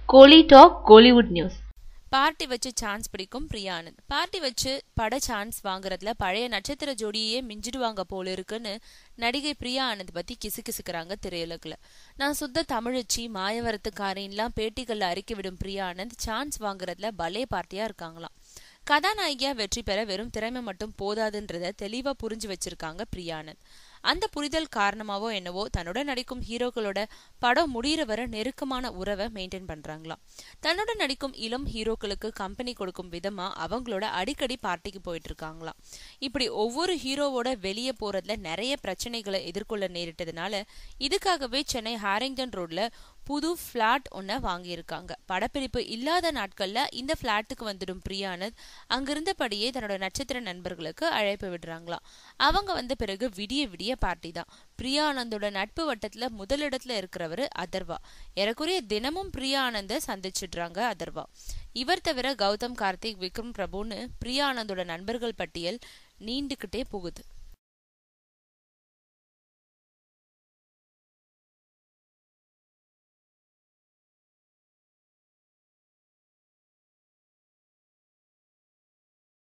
கோலி talk Kollywood news. Party வச்சு chance பிடிக்கும் Priya Anand. Party வச்சு பட சான்ஸ் வாங்குறதுல பழைய நட்சத்திர ஜோடியே மிஞ்சிடுவாங்க போல இருக்குன்னு நடிகை பிரியா ஆனந்த் பத்தி கிசுகிசுக்கிறாங்க திரையுலகில். நான் சுத்த தமிழச்சி மாயவரத்துக்காரின்லாம் பேட்டிகள்ல அறிக்கை விடும் பிரியா ஆனந்த் சான்ஸ் வாங்குறதுல பலே பார்ட்டியா இருக்காங்களாம். கதாநாயகியா வெற்றி பெற வெறும் திறமை மட்டும் போதாதுன்றத தெளிவா புரிஞ்சு வச்சிருக்காங்க பிரியா ஆனந்த். அந்த புரிதல் காரணமாவோ என்னவோ தன்னோட நடிக்கும் ஹீரோக்களோட படம் முடிகிற வர நெருக்கமான உறவை மெயின்டைன் பண்றாங்களாம். தன்னோட நடிக்கும் இளம் ஹீரோக்களுக்கு கம்பெனி கொடுக்கும் விதமா அவங்களோட அடிக்கடி பார்ட்டிக்கு போயிட்டு இருக்காங்களாம். இப்படி ஒவ்வொரு ஹீரோவோட வெளியே போறதுல நிறைய பிரச்சனைகளை எதிர்கொள்ள நேரிட்டதுனால இதுக்காகவே சென்னை ஹாரிங்டன் ரோட்ல புது பிளாட் ஒன்ன வாங்கியிருக்காங்க. படப்பிடிப்பு இல்லாத நாட்கள்ல இந்த பிளாட்டுக்கு வந்துடும் பிரியா ஆனந்த் அங்கிருந்தபடியே தன்னோட நட்சத்திர நண்பர்களுக்கு அழைப்பு விடுறாங்களாம். அவங்க வந்த பிறகு விடிய விடிய பார்ட்டி தான். பிரியா ஆனந்தோட நட்பு வட்டத்துல முதலிடத்துல இருக்கிறவரு அதர்வா. ஏறக்குறைய தினமும் பிரியா ஆனந்த சந்திச்சிடுறாங்க அதர்வா. இவர் தவிர கௌதம், கார்த்திக், விக்ரம் பிரபுன்னு பிரியா ஆனந்தோட நண்பர்கள் பட்டியல் நீண்டுகிட்டே போகுது.